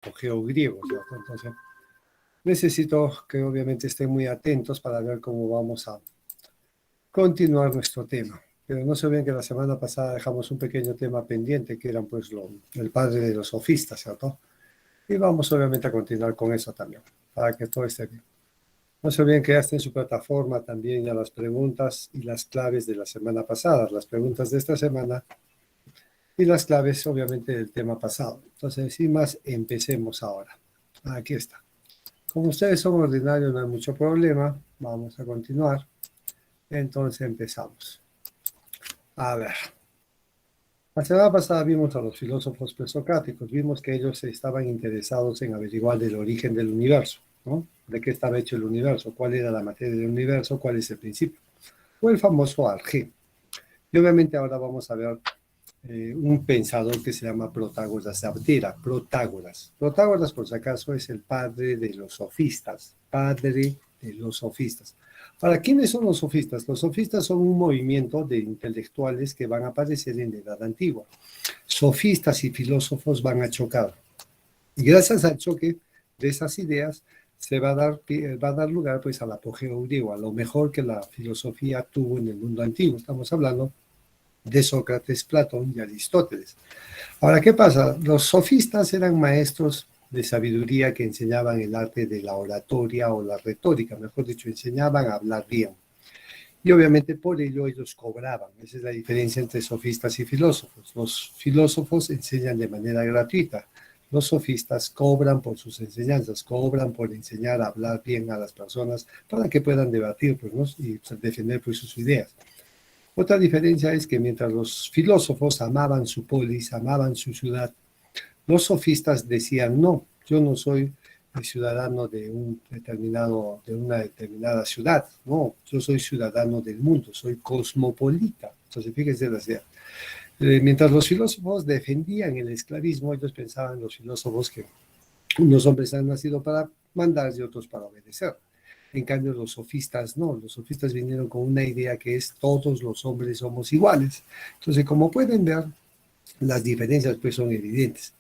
apogeo griego, ¿cierto? Entonces, necesito que obviamente estén muy atentos para ver cómo vamos a continuar nuestro tema. Pero no se olviden que la semana pasada dejamos un pequeño tema pendiente, que eran pues el padre de los sofistas, ¿cierto? Y vamos obviamente a continuar con eso también, para que todo esté bien. No se olviden que ya está en su plataforma también ya las preguntas y las claves de la semana pasada, las preguntas de esta semana y las claves obviamente del tema pasado. Entonces, sin más, empecemos ahora. Aquí está. Como ustedes son ordinarios, no hay mucho problema. Vamos a continuar. Entonces empezamos. A ver. La semana pasada vimos a los filósofos presocráticos. Vimos que ellos estaban interesados en averiguar el origen del universo, ¿no? De qué estaba hecho el universo, cuál era la materia del universo, cuál es el principio. O el famoso Arge. Y obviamente ahora vamos a ver un pensador que se llama Protágoras de Abdera. Protágoras, por si acaso, es el padre de los sofistas. Padre de los sofistas. Ahora, ¿quiénes son los sofistas? Los sofistas son un movimiento de intelectuales que van a aparecer en la Edad Antigua. Sofistas y filósofos van a chocar. Y gracias al choque de esas ideas se va a dar lugar pues al apogeo griego, a lo mejor que la filosofía tuvo en el mundo antiguo. Estamos hablando de Sócrates, Platón y Aristóteles. Ahora, ¿qué pasa? Los sofistas eran maestros de sabiduría que enseñaban el arte de la oratoria o la retórica, mejor dicho, enseñaban a hablar bien. Y obviamente por ello ellos cobraban. Esa es la diferencia entre sofistas y filósofos. Los filósofos enseñan de manera gratuita. Los sofistas cobran por sus enseñanzas, cobran por enseñar a hablar bien a las personas para que puedan debatir pues, ¿no? Y defender pues, sus ideas. Otra diferencia es que mientras los filósofos amaban su polis, amaban su ciudad, los sofistas decían, no, yo no soy ciudadano de una determinada ciudad, no, yo soy ciudadano del mundo, soy cosmopolita. Entonces, fíjense la idea. Mientras los filósofos defendían el esclavismo, ellos pensaban, los filósofos, que unos hombres han nacido para mandar y otros para obedecer. En cambio, los sofistas no, los sofistas vinieron con una idea que es todos los hombres somos iguales. Entonces, como pueden ver, las diferencias pues son evidentes.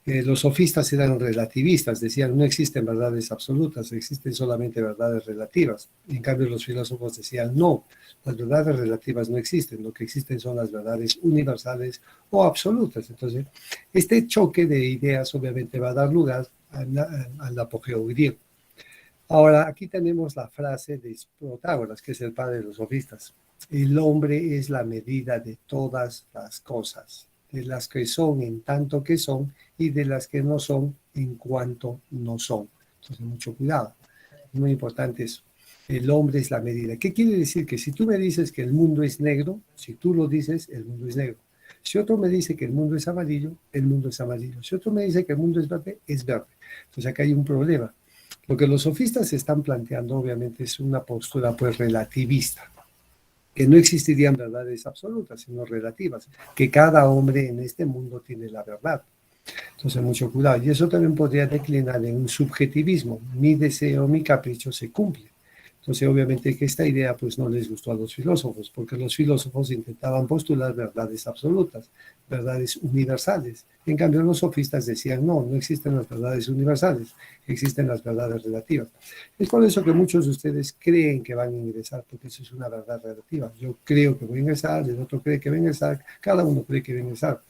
Los sofistas eran relativistas, decían no existen verdades absolutas, existen solamente verdades relativas. En cambio, los filósofos decían no, las verdades relativas no existen, lo que existen son las verdades universales o absolutas. Entonces, este choque de ideas obviamente va a dar lugar al apogeo griego. Ahora, aquí tenemos la frase de Protágoras, que es el padre de los sofistas. El hombre es la medida de todas las cosas, de las que son en tanto que son y de las que no son en cuanto no son. Entonces, mucho cuidado. Es muy importante eso. El hombre es la medida. ¿Qué quiere decir? Que si tú me dices que el mundo es negro, si tú lo dices, el mundo es negro. Si otro me dice que el mundo es amarillo, el mundo es amarillo. Si otro me dice que el mundo es verde, es verde. Entonces, acá hay un problema. Lo que los sofistas están planteando, obviamente, es una postura pues relativista, que no existirían verdades absolutas, sino relativas, que cada hombre en este mundo tiene la verdad. Entonces, mucho cuidado. Y eso también podría declinar en un subjetivismo. Mi deseo, mi capricho se cumple. Entonces, obviamente que esta idea pues no les gustó a los filósofos, porque los filósofos intentaban postular verdades absolutas, verdades universales. En cambio, los sofistas decían, no, no existen las verdades universales, existen las verdades relativas. Es por eso que muchos de ustedes creen que van a ingresar, porque eso es una verdad relativa. Yo creo que voy a ingresar, el otro cree que va a ingresar, cada uno cree que va a ingresar.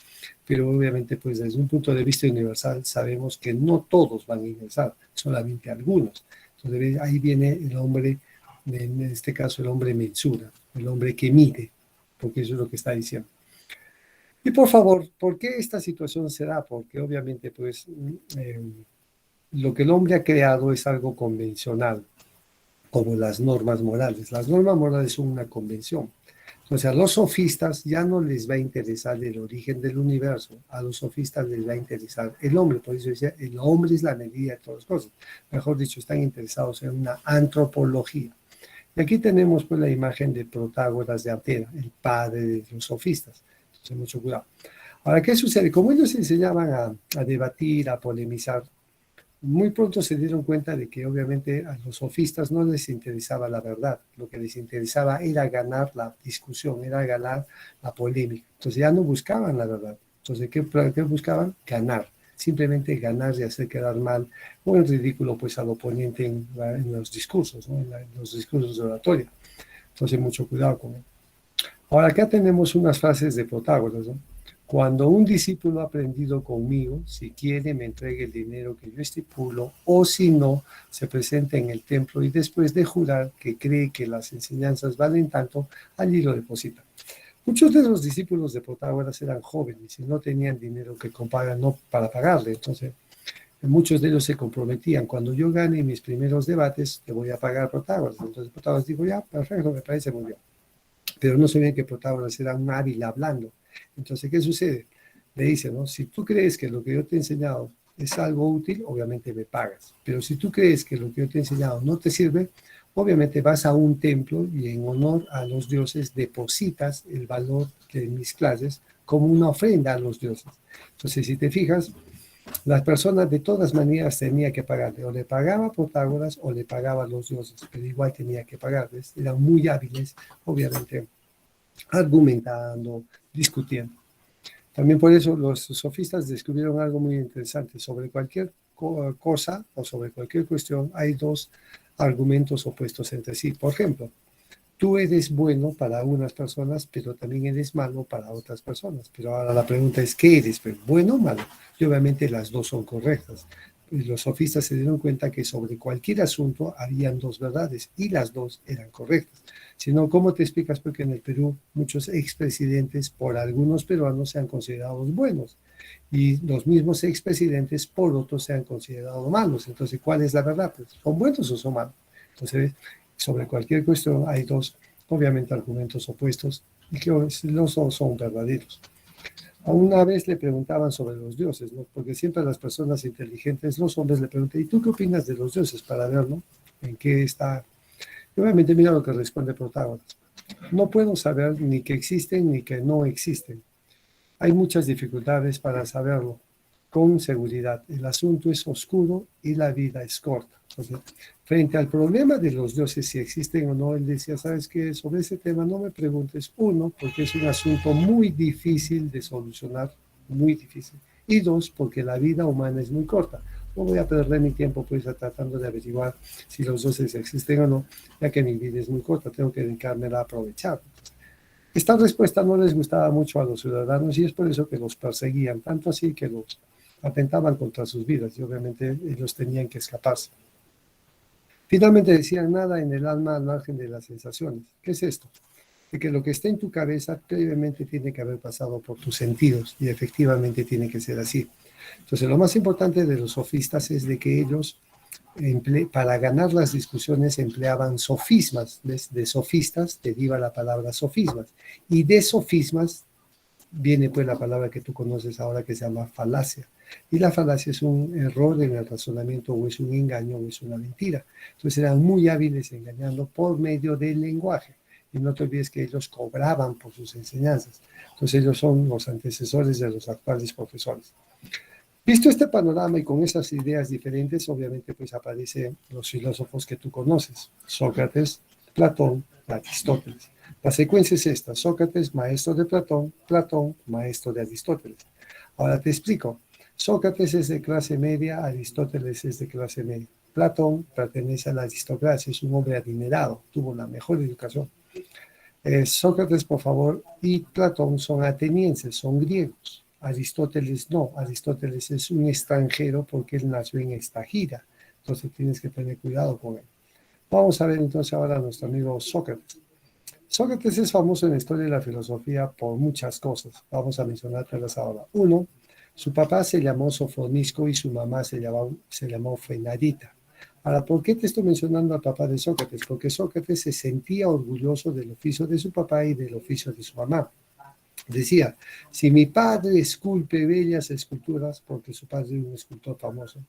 Pero obviamente, pues desde un punto de vista universal, sabemos que no todos van a ingresar, solamente algunos. Entonces, ahí viene el hombre, en este caso el hombre mensura, el hombre que mide, porque eso es lo que está diciendo. Y por favor, ¿por qué esta situación se da? Porque obviamente, pues, lo que el hombre ha creado es algo convencional, como las normas morales. Las normas morales son una convención. O sea, a los sofistas ya no les va a interesar el origen del universo, a los sofistas les va a interesar el hombre, por eso decía, el hombre es la medida de todas las cosas. Mejor dicho, están interesados en una antropología. Y aquí tenemos pues la imagen de Protágoras de Abdera, el padre de los sofistas. Entonces, mucho cuidado. Ahora, ¿qué sucede? Como ellos enseñaban a debatir, a polemizar, muy pronto se dieron cuenta de que obviamente a los sofistas no les interesaba la verdad, lo que les interesaba era ganar la discusión, era ganar la polémica. Entonces ya no buscaban la verdad. Entonces, ¿qué buscaban? Ganar. simplemente ganar y hacer quedar mal o en ridículo pues al oponente en los discursos, ¿no? En los discursos de oratoria. Entonces, mucho cuidado con él. Ahora, acá tenemos unas frases de Protágoras, ¿no? Cuando un discípulo ha aprendido conmigo, si quiere me entregue el dinero que yo estipulo, o si no, se presenta en el templo y después de jurar que cree que las enseñanzas valen tanto, allí lo deposita. Muchos de los discípulos de Protágoras eran jóvenes y no tenían dinero que comparar, no para pagarle. Entonces, muchos de ellos se comprometían. Cuando yo gane mis primeros debates, te voy a pagar Protágoras. Entonces Protágoras dijo, ya, perfecto, me parece muy bien. Pero no sabían que Protágoras era un hábil hablando. Entonces, ¿qué sucede? Le dice, ¿no? Si tú crees que lo que yo te he enseñado es algo útil, obviamente me pagas. Pero si tú crees que lo que yo te he enseñado no te sirve, obviamente vas a un templo y en honor a los dioses depositas el valor de mis clases como una ofrenda a los dioses. Entonces, si te fijas, las personas de todas maneras tenían que pagarle, o le pagaba a Protágoras o le pagaba a los dioses, pero igual tenía que pagarles. Eran muy hábiles, obviamente, argumentando, discutiendo. También por eso los sofistas descubrieron algo muy interesante. Sobre cualquier cosa o sobre cualquier cuestión hay dos argumentos opuestos entre sí. Por ejemplo, tú eres bueno para unas personas, pero también eres malo para otras personas. Pero ahora la pregunta es, ¿qué eres? ¿Bueno o malo? Y obviamente las dos son correctas. Y los sofistas se dieron cuenta que sobre cualquier asunto habían dos verdades y las dos eran correctas. Si no, ¿cómo te explicas? Porque en el Perú muchos expresidentes por algunos peruanos sean considerados buenos y los mismos expresidentes por otros sean considerados malos. Entonces, ¿cuál es la verdad? Pues, ¿son buenos o son malos? Entonces, sobre cualquier cuestión hay dos, obviamente, argumentos opuestos y que los dos son verdaderos. A una vez le preguntaban sobre los dioses, ¿no? Porque siempre a las personas inteligentes, los hombres le preguntan, ¿y tú qué opinas de los dioses? Para ver, ¿no? En qué está. Y obviamente mira lo que responde Protágoras. No puedo saber ni que existen ni que no existen. Hay muchas dificultades para saberlo con seguridad. El asunto es oscuro y la vida es corta. Entonces, frente al problema de los dioses, si existen o no, él decía, ¿sabes qué? Sobre ese tema no me preguntes. Uno, porque es un asunto muy difícil de solucionar, muy difícil. Y dos, porque la vida humana es muy corta. No voy a perder mi tiempo pues tratando de averiguar si los dioses existen o no, ya que mi vida es muy corta, tengo que dedicarme a aprovechar. Esta respuesta no les gustaba mucho a los ciudadanos y es por eso que los perseguían, tanto así que los atentaban contra sus vidas y obviamente ellos tenían que escaparse. Finalmente decían nada en el alma al margen de las sensaciones. ¿Qué es esto? De que lo que está en tu cabeza previamente tiene que haber pasado por tus sentidos y efectivamente tiene que ser así. Entonces lo más importante de los sofistas es de que ellos para ganar las discusiones empleaban sofismas. ¿Ves? De sofistas deriva la palabra sofismas y de sofismas viene pues la palabra que tú conoces ahora que se llama falacia. Y la falacia es un error en el razonamiento o es un engaño o es una mentira. Entonces eran muy hábiles engañando por medio del lenguaje. Y no te olvides que ellos cobraban por sus enseñanzas. Entonces ellos son los antecesores de los actuales profesores. Visto este panorama y con esas ideas diferentes, obviamente pues aparecen los filósofos que tú conoces, Sócrates, Platón, Aristóteles. La secuencia es esta, Sócrates, maestro de Platón, Platón, maestro de Aristóteles. Ahora te explico, Sócrates es de clase media, Aristóteles es de clase media. Platón pertenece a la aristocracia, es un hombre adinerado, tuvo la mejor educación. Sócrates, por favor, y Platón son atenienses, son griegos. Aristóteles no, Aristóteles es un extranjero porque él nació en esta gira. Entonces tienes que tener cuidado con él. Vamos a ver entonces ahora a nuestro amigo Sócrates. Sócrates es famoso en la historia de la filosofía por muchas cosas. Vamos a mencionártelas ahora. Uno, su papá se llamó Sofonisco y su mamá se llamó Fenarita. Ahora, ¿por qué te estoy mencionando al papá de Sócrates? Porque Sócrates se sentía orgulloso del oficio de su papá y del oficio de su mamá. Decía, si mi padre esculpe bellas esculturas, porque su padre es un escultor famoso,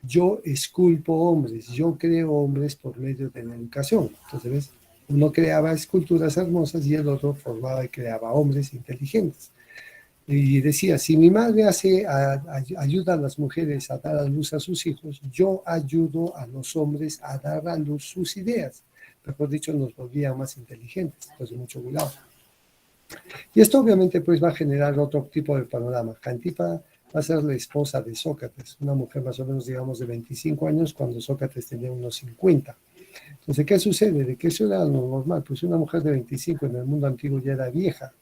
yo esculpo hombres, yo creo hombres por medio de la educación. Entonces, ¿ves? Uno creaba esculturas hermosas y el otro formaba y creaba hombres inteligentes. Y decía, si mi madre ayuda a las mujeres a dar a luz a sus hijos, yo ayudo a los hombres a dar a luz sus ideas. Mejor dicho, nos volvían más inteligentes. Entonces, mucho cuidado. Y esto obviamente pues va a generar otro tipo de panorama. va a ser la esposa de Sócrates, una mujer más o menos, digamos, de 25 años, cuando Sócrates tenía unos 50. Entonces, ¿qué sucede? ¿De qué eso era lo normal? Pues una mujer de 25 en el mundo antiguo ya era vieja,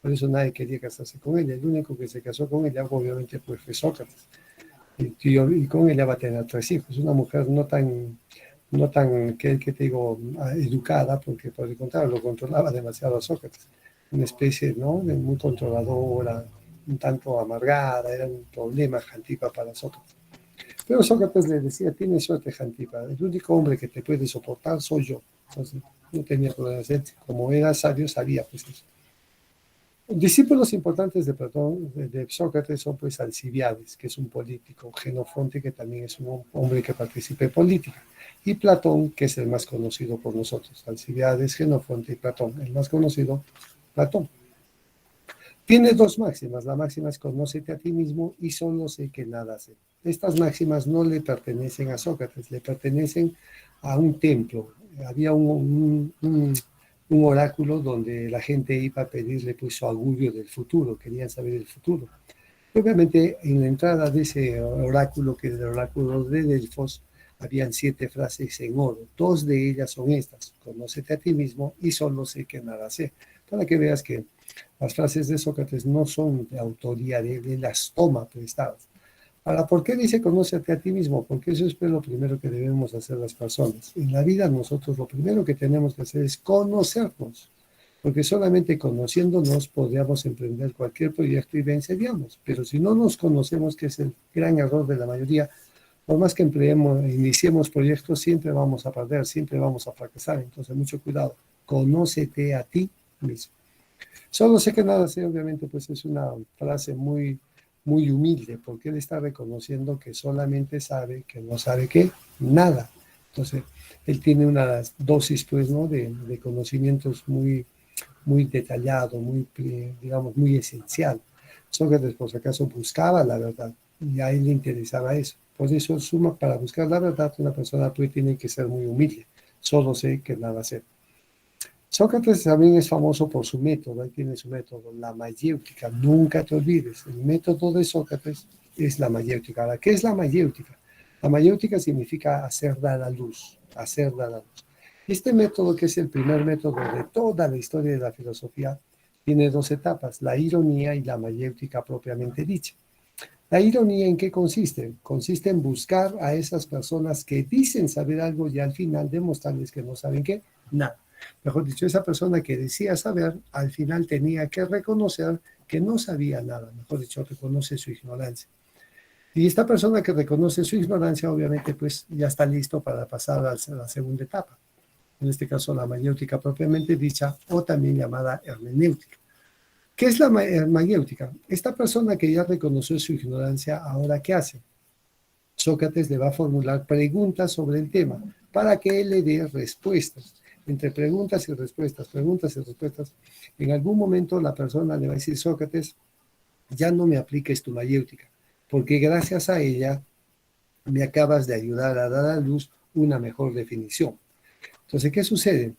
por eso nadie quería casarse con ella. El único que se casó con ella, obviamente, pues fue Sócrates. Y con ella va a tener 3 hijos. Una mujer no tan que te digo, educada, porque por el contrario, lo controlaba demasiado a Sócrates. Una especie, ¿no?, de muy controladora, un tanto amargada, era un problema Jantipa para Sócrates. Pero Sócrates le decía, tienes suerte, Jantipa, el único hombre que te puede soportar soy yo. Entonces, no tenía problemas. Él, como era sabio, sabía pues eso. Discípulos importantes de Platón, de Sócrates, son pues Alcibiades, que es un político, Jenofonte, que también es un hombre que participa en política, y Platón, que es el más conocido por nosotros. Alcibiades, Jenofonte y Platón. El más conocido, Platón. Tiene dos máximas. La máxima es conócete a ti mismo y solo sé que nada sé. Estas máximas no le pertenecen a Sócrates, le pertenecen a un templo. Había un oráculo donde la gente iba a pedirle pues su augurio del futuro, querían saber el futuro. Obviamente en la entrada de ese oráculo, que es el oráculo de Delfos, habían 7 frases en oro. 2 de ellas son estas: conócete a ti mismo y solo sé que nada sé. Para que veas que las frases de Sócrates no son de autoría de él, él las toma prestadas. Ahora, ¿por qué dice conócete a ti mismo? Porque eso es lo primero que debemos hacer las personas. En la vida nosotros lo primero que tenemos que hacer es conocernos, porque solamente conociéndonos podríamos emprender cualquier proyecto y venceríamos. Pero si no nos conocemos, que es el gran error de la mayoría, por más que iniciemos proyectos, siempre vamos a perder, siempre vamos a fracasar. Entonces, mucho cuidado. Conócete a ti mismo. Solo sé que nada sé, obviamente, pues es una frase muy, muy humilde, porque él está reconociendo que solamente sabe, que no sabe qué, nada. Entonces, él tiene una dosis, pues, ¿no?, de conocimientos muy, muy detallado, muy, digamos, muy esencial. Sócrates, por si acaso, buscaba la verdad y a él le interesaba eso. Por eso, suma, para buscar la verdad, una persona pues tiene que ser muy humilde. Solo sé que nada sé. Sócrates también es famoso por su método, él tiene su método, la mayéutica. Nunca te olvides, el método de Sócrates es la mayéutica. Ahora, ¿qué es la mayéutica? La mayéutica significa hacer dar a luz, hacer dar a luz. Este método, que es el primer método de toda la historia de la filosofía, tiene 2 etapas, la ironía y la mayéutica propiamente dicha. La ironía, ¿en qué consiste? Consiste en buscar a esas personas que dicen saber algo y al final demostrarles que no saben qué, nada. Mejor dicho, esa persona que decía saber, al final tenía que reconocer que no sabía nada. Mejor dicho, reconoce su ignorancia. Y esta persona que reconoce su ignorancia, obviamente, pues ya está listo para pasar a la segunda etapa. En este caso, la mayéutica propiamente dicha, o también llamada hermenéutica. ¿Qué es la mayéutica? Esta persona que ya reconoció su ignorancia, ¿ahora qué hace? Sócrates le va a formular preguntas sobre el tema para que él le dé respuestas. Entre preguntas y respuestas, en algún momento la persona le va a decir: Sócrates, ya no me apliques tu mayéutica, porque gracias a ella me acabas de ayudar a dar a luz una mejor definición. Entonces, ¿qué sucede?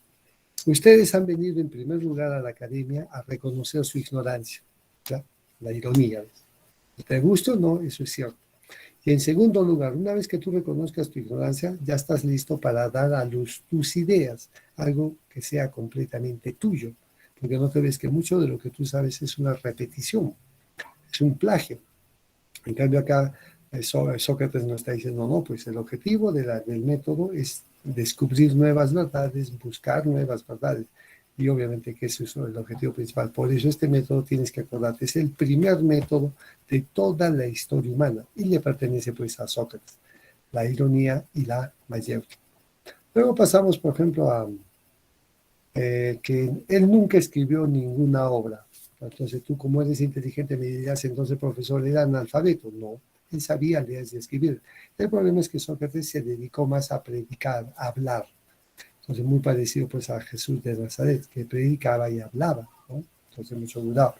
Ustedes han venido en primer lugar a la academia a reconocer su ignorancia, ¿ya? La ironía. ¿Te gusta o no? Eso es cierto. Y en segundo lugar, una vez que tú reconozcas tu ignorancia, ya estás listo para dar a luz tus ideas, algo que sea completamente tuyo, porque no te ves que mucho de lo que tú sabes es una repetición, es un plagio. En cambio acá Sócrates nos está diciendo, no, pues el objetivo del método es descubrir nuevas verdades, buscar nuevas verdades. Y obviamente que ese es el objetivo principal. Por eso este método, tienes que acordarte, es el primer método de toda la historia humana y le pertenece pues a Sócrates, la ironía y la mayéutica. Luego pasamos, por ejemplo, a que él nunca escribió ninguna obra. Entonces tú, como eres inteligente, me dirías, entonces, profesor, ¿era analfabeto? No, él sabía leer y escribir. El problema es que Sócrates se dedicó más a predicar, a hablar. Entonces, muy parecido pues a Jesús de Nazaret, que predicaba y hablaba, ¿no? Entonces, mucho cuidado.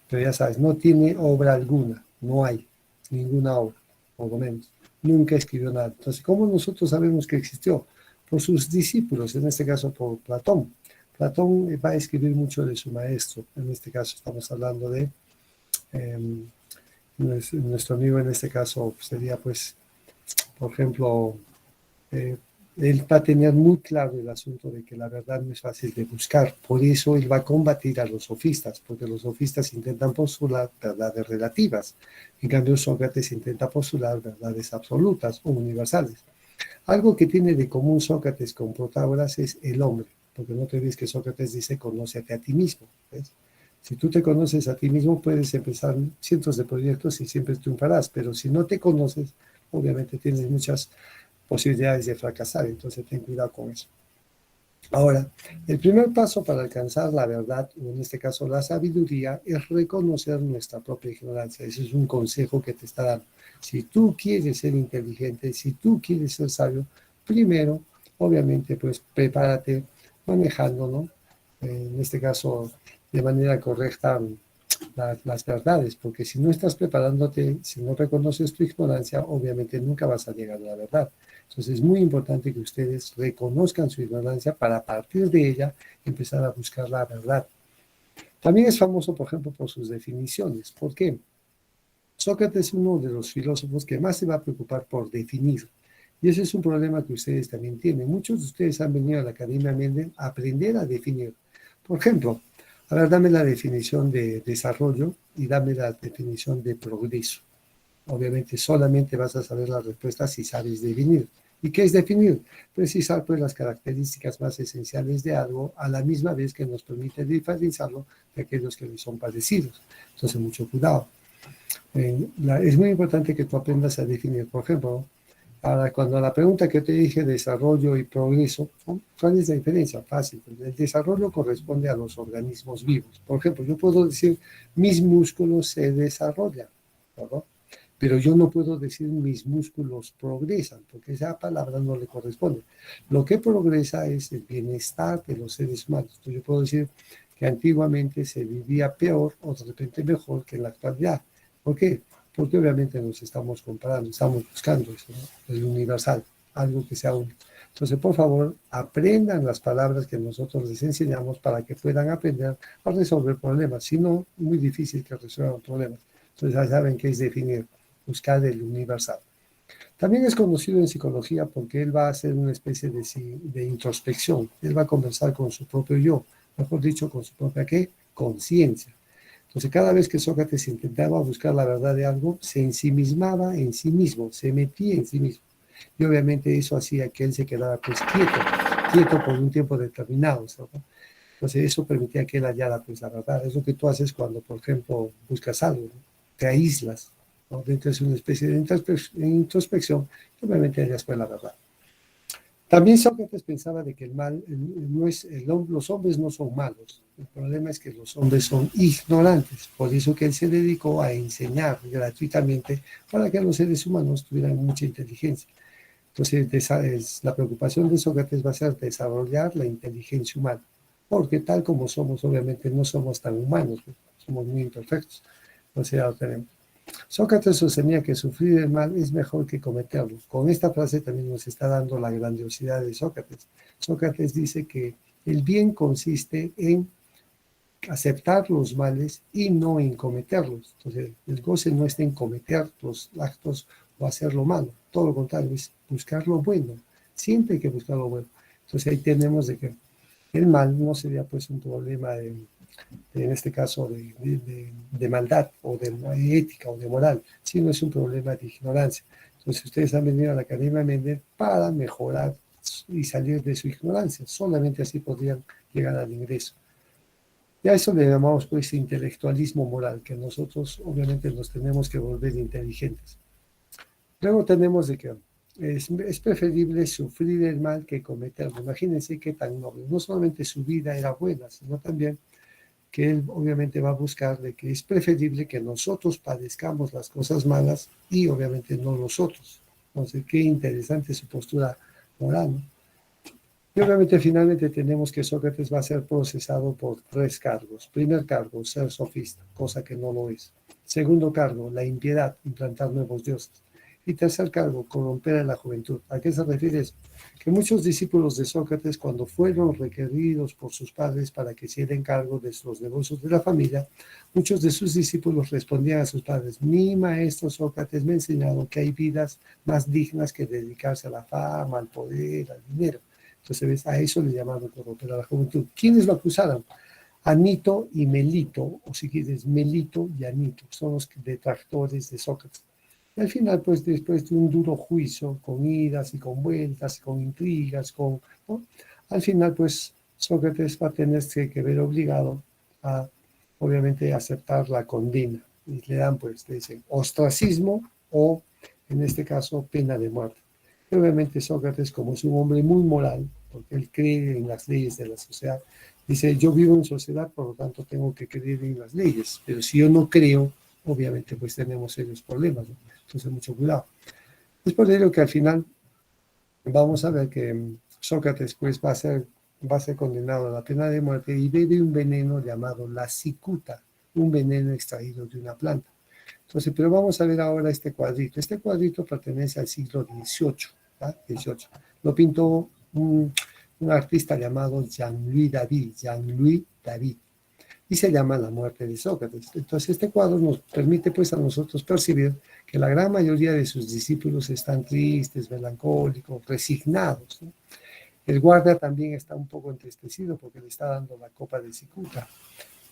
Pero ya sabes, no tiene obra alguna, no hay ninguna obra, por lo menos. Nunca escribió nada. Entonces, ¿cómo nosotros sabemos que existió? Por sus discípulos, en este caso por Platón. Platón va a escribir mucho de su maestro. En este caso estamos hablando de Nuestro amigo en este caso sería, pues, por ejemplo, él va a tener muy claro el asunto de que la verdad no es fácil de buscar. Por eso él va a combatir a los sofistas, porque los sofistas intentan postular verdades relativas. En cambio, Sócrates intenta postular verdades absolutas o universales. Algo que tiene de común Sócrates con Protágoras es el hombre, porque no te ves que Sócrates dice conócete a ti mismo. ¿Ves? Si tú te conoces a ti mismo, puedes empezar cientos de proyectos y siempre triunfarás, pero si no te conoces, obviamente tienes muchas posibilidades de fracasar, entonces ten cuidado con eso. Ahora, el primer paso para alcanzar la verdad, o en este caso la sabiduría, es reconocer nuestra propia ignorancia. Ese es un consejo que te está dando. Si tú quieres ser inteligente, si tú quieres ser sabio, primero, obviamente, pues prepárate manejando, ¿no? En este caso, de manera correcta, las verdades, porque si no estás preparándote, si no reconoces tu ignorancia, obviamente nunca vas a llegar a la verdad. Entonces es muy importante que ustedes reconozcan su ignorancia para a partir de ella empezar a buscar la verdad. También es famoso, por ejemplo, por sus definiciones. ¿Por qué? Sócrates es uno de los filósofos que más se va a preocupar por definir. Y ese es un problema que ustedes también tienen. Muchos de ustedes han venido a la Academia Mendel a aprender a definir. Por ejemplo, a ver, dame la definición de desarrollo y dame la definición de progreso. Obviamente solamente vas a saber la respuesta si sabes definir. ¿Y qué es definir? Precisar pues las características más esenciales de algo a la misma vez que nos permite diferenciarlo de aquellos que le son parecidos. Entonces, mucho cuidado. Es muy importante que tú aprendas a definir. Por ejemplo, ahora, cuando la pregunta que te dije, desarrollo y progreso, ¿no? ¿Cuál es la diferencia? Fácil. Pues el desarrollo corresponde a los organismos vivos. Por ejemplo, yo puedo decir, mis músculos se desarrollan, ¿verdad? Pero yo no puedo decir mis músculos progresan, porque esa palabra no le corresponde. Lo que progresa es el bienestar de los seres humanos. Entonces yo puedo decir que antiguamente se vivía peor o de repente mejor que en la actualidad. ¿Por qué? Porque obviamente nos estamos comparando, estamos buscando eso, ¿no? El universal, algo que sea único. Entonces, por favor, aprendan las palabras que nosotros les enseñamos para que puedan aprender a resolver problemas. Si no, muy difícil que resuelvan problemas. Entonces, ya saben qué es definir, buscar el universal. También es conocido en psicología porque él va a hacer una especie de introspección. Él va a conversar con su propio yo, mejor dicho, con su propia ¿qué? Conciencia. Entonces, cada vez que Sócrates intentaba buscar la verdad de algo, se ensimismaba en sí mismo, se metía en sí mismo. Y obviamente eso hacía que él se quedara pues quieto por un tiempo determinado, ¿no? Entonces, eso permitía que él hallara pues la verdad. Es lo que tú haces cuando, por ejemplo, buscas algo, ¿no? Te aíslas, ¿no? Dentro de una especie de introspección, y obviamente hallas pues la verdad. También Sócrates pensaba de que el mal no es, los hombres no son malos, el problema es que los hombres son ignorantes, por eso que él se dedicó a enseñar gratuitamente para que los seres humanos tuvieran mucha inteligencia. Entonces, la preocupación de Sócrates va a ser desarrollar la inteligencia humana, porque tal como somos, obviamente no somos tan humanos, somos muy imperfectos, o sea, lo tenemos. Sócrates sostenía que sufrir el mal es mejor que cometerlo. Con esta frase también nos está dando la grandiosidad de Sócrates. Sócrates dice que el bien consiste en aceptar los males y no en cometerlos. Entonces, el goce no está en cometer los actos o hacer lo malo. Todo lo contrario, es buscar lo bueno. Siempre hay que buscar lo bueno. Entonces, ahí tenemos de que el mal no sería pues un problema en este caso de maldad o de ética o de moral, sino es un problema de ignorancia. Entonces ustedes han venido a la Academia Mendel para mejorar y salir de su ignorancia. Solamente así podrían llegar al ingreso. Y a eso le llamamos pues intelectualismo moral, que nosotros obviamente nos tenemos que volver inteligentes. Luego tenemos de que es preferible sufrir el mal que cometerlo. Imagínense qué tan noble. No solamente su vida era buena, sino también que él obviamente va a buscar de que es preferible que nosotros padezcamos las cosas malas y obviamente no nosotros. Entonces, qué interesante su postura moral, ¿no? Y obviamente finalmente tenemos que Sócrates va a ser procesado por 3 cargos. Primer cargo, ser sofista, cosa que no lo es. Segundo cargo, la impiedad, implantar nuevos dioses. Y tercer cargo, corromper a la juventud. ¿A qué se refiere eso? Que muchos discípulos de Sócrates, cuando fueron requeridos por sus padres para que se den cargo de los negocios de la familia, muchos de sus discípulos respondían a sus padres: mi maestro Sócrates me ha enseñado que hay vidas más dignas que dedicarse a la fama, al poder, al dinero. Entonces, ¿ves? A eso le llamaban corromper a la juventud. ¿Quiénes lo acusaron? Anito y Melito, o si quieres, Melito y Anito, son los detractores de Sócrates. Y al final, pues después de un duro juicio, con idas y con vueltas, con intrigas, ¿no? Al final, pues Sócrates va a tenerse que ver obligado a, obviamente, aceptar la condena. Y le dan, pues, le dicen, ostracismo o, en este caso, pena de muerte. Y obviamente Sócrates, como es un hombre muy moral, porque él cree en las leyes de la sociedad, dice: yo vivo en sociedad, por lo tanto tengo que creer en las leyes, pero si yo no creo, obviamente pues tenemos serios problemas, ¿no? Entonces, mucho cuidado. Es por ello que al final vamos a ver que Sócrates pues va a ser condenado a la pena de muerte y bebe un veneno llamado la cicuta, un veneno extraído de una planta. Entonces, pero vamos a ver ahora este cuadrito. Este cuadrito pertenece al siglo XVIII, ¿va? 18. Lo pintó un artista llamado Jean-Louis David, Jean-Louis David, y se llama La muerte de Sócrates. Entonces, este cuadro nos permite pues a nosotros percibir que la gran mayoría de sus discípulos están tristes, melancólicos, resignados, ¿no? El guardia también está un poco entristecido porque le está dando la copa de cicuta.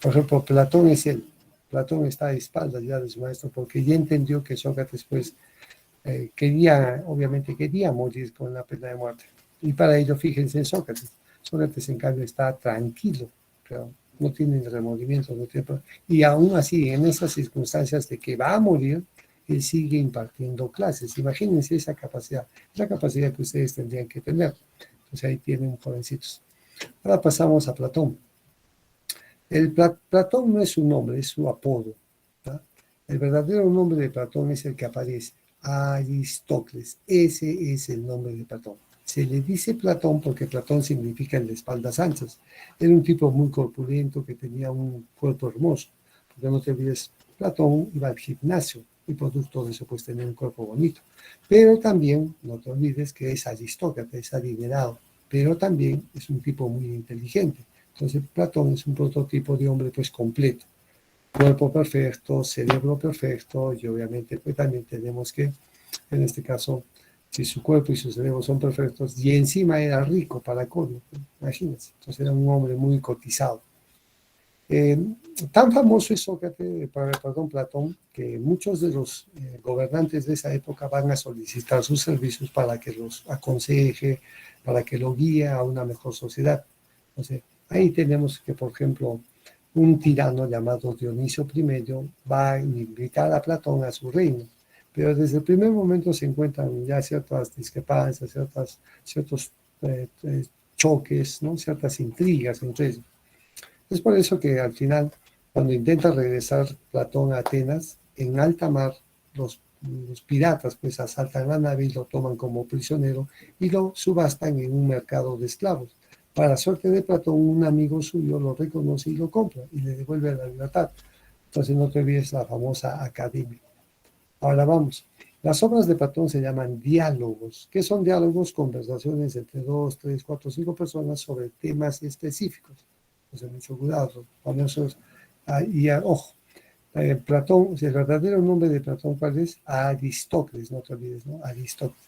Por ejemplo, Platón es él. Platón está a espaldas ya de su maestro porque ya entendió que Sócrates pues obviamente quería morir con la pena de muerte. Y para ello, fíjense en Sócrates. Sócrates, en cambio, está tranquilo, pero no tiene remordimiento, no tiene... Y aún así, en esas circunstancias de que va a morir, él sigue impartiendo clases. Imagínense esa capacidad, la capacidad que ustedes tendrían que tener. Entonces ahí tienen, jovencitos. Ahora pasamos a Platón. Platón no es su nombre, es su apodo, ¿tá? El verdadero nombre de Platón es el que aparece, Aristócles. Ese es el nombre de Platón. Se le dice Platón porque Platón significa el de espaldas anchas. Era un tipo muy corpulento que tenía un cuerpo hermoso. Porque no te olvides, Platón iba al gimnasio y producto de eso pues tenía un cuerpo bonito. Pero también no te olvides que es aristócrata, es adinerado, pero también es un tipo muy inteligente. Entonces, Platón es un prototipo de hombre pues completo, cuerpo perfecto, cerebro perfecto, y obviamente pues también tenemos que, en este caso, si su cuerpo y su cerebro son perfectos, y encima era rico para colmo, imagínense, entonces era un hombre muy cotizado. Eh, Tan famoso es Sócrates, perdón, Platón, que muchos de los gobernantes de esa época van a solicitar sus servicios para que los aconseje, para que lo guíe a una mejor sociedad. Entonces, ahí tenemos que, por ejemplo, un tirano llamado Dionisio I va a invitar a Platón a su reino, pero desde el primer momento se encuentran ya ciertas discrepancias, ciertos choques, ¿no? Ciertas intrigas entre ellos. Es por eso que al final, cuando intenta regresar Platón a Atenas, en alta mar, los piratas pues asaltan la nave y lo toman como prisionero y lo subastan en un mercado de esclavos. Para suerte de Platón, un amigo suyo lo reconoce y lo compra y le devuelve la libertad. Entonces no te olvides la famosa academia. Ahora vamos. Las obras de Platón se llaman diálogos. ¿Qué son diálogos? Conversaciones entre dos, tres, cuatro, cinco personas sobre temas específicos. Entonces, mucho cuidado. Ojo, Platón, el verdadero nombre de Platón, ¿cuál es? Aristócles, no te olvides, ¿no? Aristócles.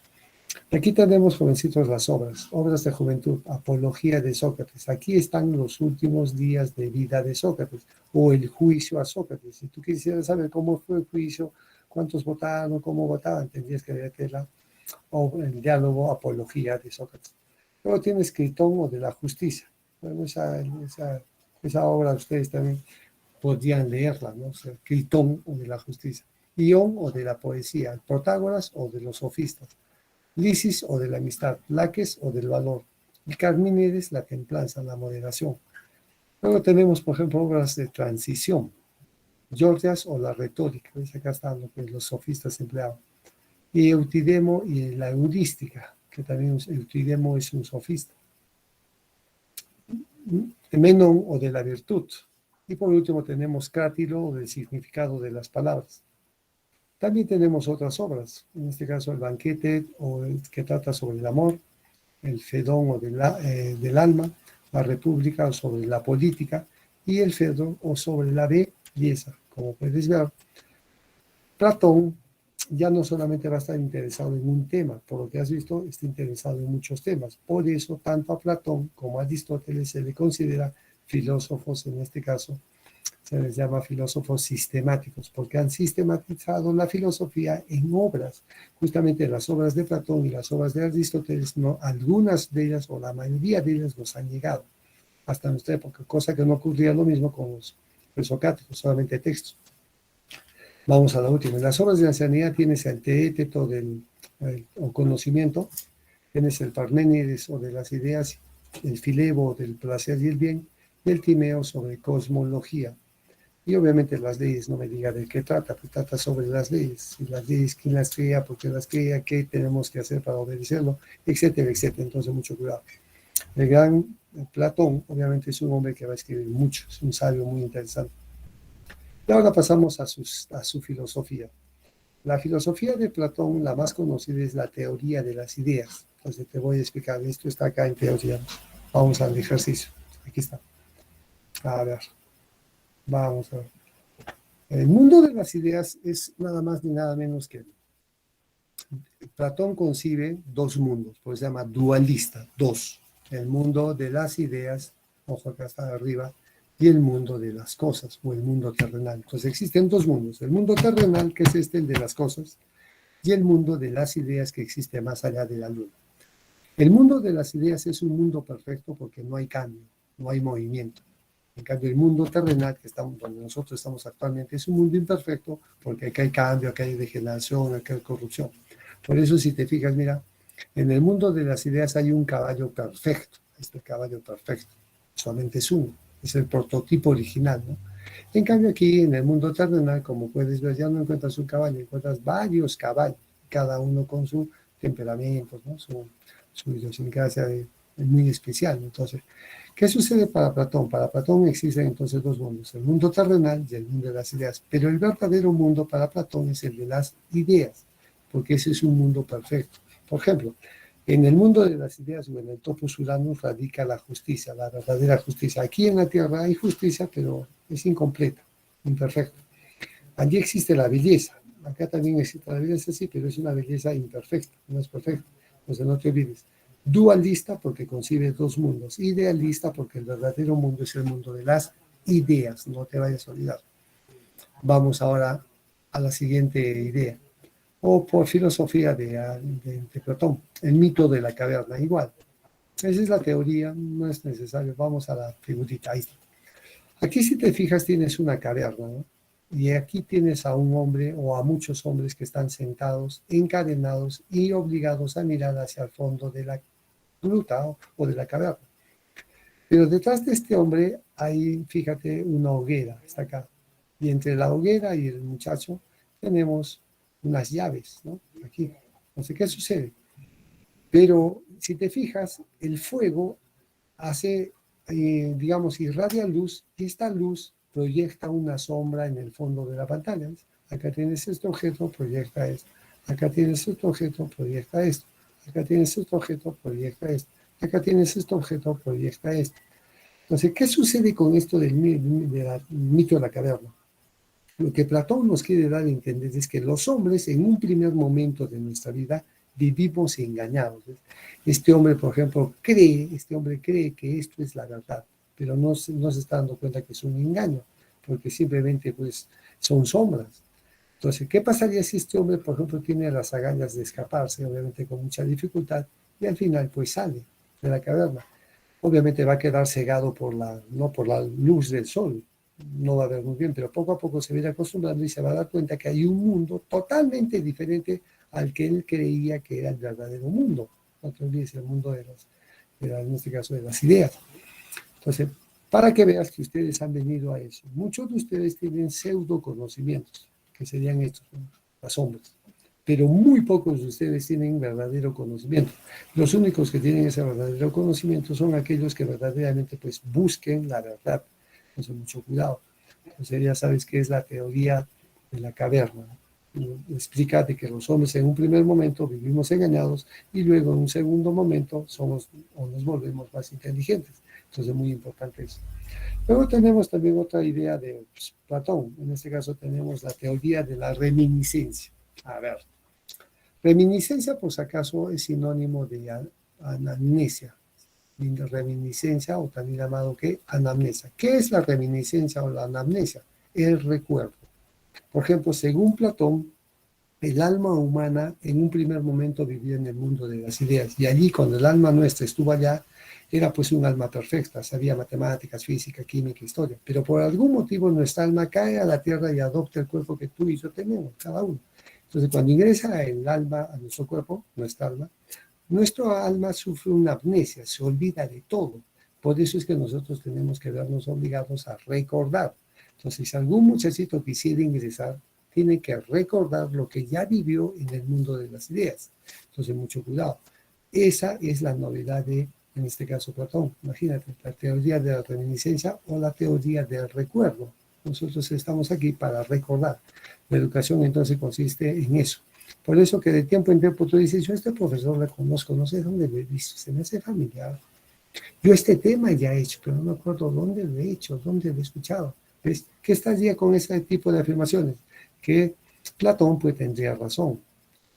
Aquí tenemos, jovencitos, las obras de juventud, Apología de Sócrates. Aquí están los últimos días de vida de Sócrates, o el juicio a Sócrates. Si tú quisieras saber cómo fue el juicio, cuántos votaron, cómo votaban, tendrías que ver el diálogo Apología de Sócrates. Luego tienes Critón o de la Justicia. Bueno, esa obra ustedes también podrían leerla, ¿no? O sea, Critón o de la Justicia. Ión o de la poesía, Protágoras o de los sofistas. Lisis o de la amistad, Laques o del valor, y Carmínides la templanza, la moderación. Luego tenemos, por ejemplo, obras de transición, Gorgias o la retórica, ¿ves? Acá están lo que los sofistas empleaban, y Eutidemo y la eudística, que también Eutidemo es un sofista, Menón o de la virtud, y por último tenemos Crátilo o del significado de las palabras. También tenemos otras obras, en este caso el banquete, o el que trata sobre el amor, el Fedón o del alma, la república o sobre la política, y el Fedón o sobre la belleza. Como puedes ver, Platón ya no solamente va a estar interesado en un tema, por lo que has visto, está interesado en muchos temas. Por eso, tanto a Platón como a Aristóteles se le considera filósofos, en este caso, se les llama filósofos sistemáticos, porque han sistematizado la filosofía en obras. Justamente las obras de Platón y las obras de Aristóteles, no, algunas de ellas o la mayoría de ellas nos han llegado hasta nuestra época, cosa que no ocurría lo mismo con los presocráticos, solamente textos. Vamos a la última. En las obras de la ancianidad tienes el teéteto o conocimiento, tienes el Parménides o de las ideas, el Filebo del placer y el bien, y el Timeo sobre cosmología. Y obviamente las leyes, no me diga de qué trata, pues trata sobre las leyes. Y las leyes, quién las crea, por qué las crea, qué tenemos que hacer para obedecerlo, etcétera, etcétera. Entonces, mucho cuidado. El gran Platón, obviamente, es un hombre que va a escribir mucho, es un sabio muy interesante. Y ahora pasamos a su filosofía. La filosofía de Platón, la más conocida, es la teoría de las ideas. Entonces, te voy a explicar. Esto está acá en teoría. Vamos al ejercicio. Aquí está. A ver, vamos a ver. El mundo de las ideas es nada más ni nada menos que Platón concibe dos mundos, pues se llama dualista, dos. El mundo de las ideas, ojo acá está arriba, y el mundo de las cosas, o el mundo terrenal. Entonces existen dos mundos, el mundo terrenal, que es este, el de las cosas, y el mundo de las ideas que existe más allá de la luna. El mundo de las ideas es un mundo perfecto porque no hay cambio, no hay movimiento. En cambio, el mundo terrenal, que estamos, donde nosotros estamos actualmente, es un mundo imperfecto porque aquí hay cambio, aquí hay degeneración, aquí hay corrupción. Por eso, si te fijas, mira, en el mundo de las ideas hay un caballo perfecto. Este caballo perfecto solamente es uno, es el prototipo original, ¿no? En cambio, aquí en el mundo terrenal, como puedes ver, ya no encuentras un caballo, encuentras varios caballos, cada uno con su temperamento, ¿no? Su idiosincrasia muy especial. Entonces, ¿qué sucede para Platón? Para Platón existen entonces dos mundos, el mundo terrenal y el mundo de las ideas. Pero el verdadero mundo para Platón es el de las ideas, porque ese es un mundo perfecto. Por ejemplo, en el mundo de las ideas o en el topos uranus radica la justicia, la verdadera justicia. Aquí en la Tierra hay justicia, pero es incompleta, imperfecta. Allí existe la belleza. Acá también existe la belleza, sí, pero es una belleza imperfecta, no es perfecta. Entonces no te olvides. Dualista porque concibe dos mundos. Idealista porque el verdadero mundo es el mundo de las ideas. No te vayas a olvidar. Vamos ahora a la siguiente idea. O por filosofía de Platón. El mito de la caverna. Igual. Esa es la teoría. No es necesario. Vamos a la figurita. Ahí está. Aquí si te fijas tienes una caverna, ¿no? Y aquí tienes a un hombre o a muchos hombres que están sentados, encadenados y obligados a mirar hacia el fondo de la gruta o de la caverna. Pero detrás de este hombre hay, fíjate, una hoguera, está acá. Y entre la hoguera y el muchacho tenemos unas llaves, ¿no? Aquí. No sé qué sucede. Pero si te fijas, el fuego hace, digamos, irradia luz y esta luz proyecta una sombra en el fondo de la pantalla. ¿Ves? Acá tienes este objeto, proyecta esto. Acá tienes este objeto, proyecta esto. Acá tienes este objeto, proyecta esto. Acá tienes este objeto, proyecta esto. Entonces, ¿qué sucede con esto del mito de la caverna? Lo que Platón nos quiere dar a entender es que los hombres en un primer momento de nuestra vida vivimos engañados. Este hombre, por ejemplo, cree que esto es la verdad, pero no se está dando cuenta que es un engaño, porque simplemente pues son sombras. Entonces, ¿qué pasaría si este hombre, por ejemplo, tiene las agallas de escaparse, obviamente con mucha dificultad, y al final pues sale de la caverna? Obviamente va a quedar cegado no por la luz del sol, no va a ver muy bien, pero poco a poco se va a ir acostumbrando y se va a dar cuenta que hay un mundo totalmente diferente al que él creía que era el verdadero mundo. No te olvides, el mundo en este caso, de las ideas. Entonces, para que veas que ustedes han venido a eso, muchos de ustedes tienen pseudo conocimientos, que serían estos, ¿no? Las sombras, pero muy pocos de ustedes tienen verdadero conocimiento. Los únicos que tienen ese verdadero conocimiento son aquellos que verdaderamente pues busquen la verdad. Entonces, mucho cuidado. Entonces ya sabes qué es la teoría de la caverna, ¿no? explica de que los hombres en un primer momento vivimos engañados y luego en un segundo momento somos o nos volvemos más inteligentes. Entonces es muy importante eso. Luego tenemos también otra idea de Platón. En este caso tenemos la teoría de la reminiscencia. A ver, reminiscencia por si acaso es sinónimo de anamnesia. Reminiscencia o también llamado ¿qué? Anamnesia. ¿Qué es la reminiscencia o la anamnesia? El recuerdo. Por ejemplo, según Platón, el alma humana en un primer momento vivía en el mundo de las ideas y allí cuando el alma nuestra estuvo allá era pues un alma perfecta, sabía matemáticas, física, química, historia, pero por algún motivo nuestra alma cae a la tierra y adopta el cuerpo que tú y yo tenemos, cada uno. Entonces cuando ingresa el alma a nuestro cuerpo, nuestro alma sufre una amnesia, se olvida de todo. Por eso es que nosotros tenemos que vernos obligados a recordar. Entonces, si algún muchachito quisiera ingresar, tiene que recordar lo que ya vivió en el mundo de las ideas. Entonces, mucho cuidado. Esa es la novedad de, en este caso, Platón. Imagínate, la teoría de la reminiscencia o la teoría del recuerdo. Nosotros estamos aquí para recordar. La educación entonces consiste en eso. Por eso que de tiempo en tiempo tú dices, yo a este profesor le conozco, no sé dónde lo he visto, se me hace familiar. Yo este tema ya he hecho, pero no me acuerdo dónde lo he hecho, dónde lo he escuchado. ¿Ves? ¿Qué estás ya con ese tipo de afirmaciones? Que Platón pues tendría razón.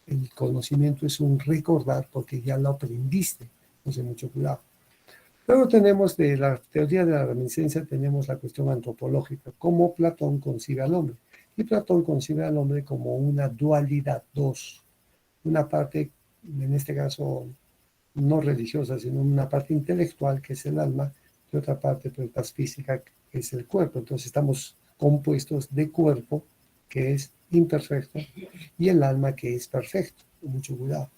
El conocimiento es un recordar porque ya lo aprendiste. Entonces, mucho cuidado. Luego tenemos de la teoría de la reminiscencia, tenemos la cuestión antropológica, cómo Platón concibe al hombre. Y Platón concibe al hombre como una dualidad, dos. Una parte, en este caso, no religiosa, sino una parte intelectual, que es el alma, y otra parte, pues, más física, que es el cuerpo. Entonces, estamos compuestos de cuerpo, que es imperfecto, y el alma, que es perfecto. Mucho cuidado.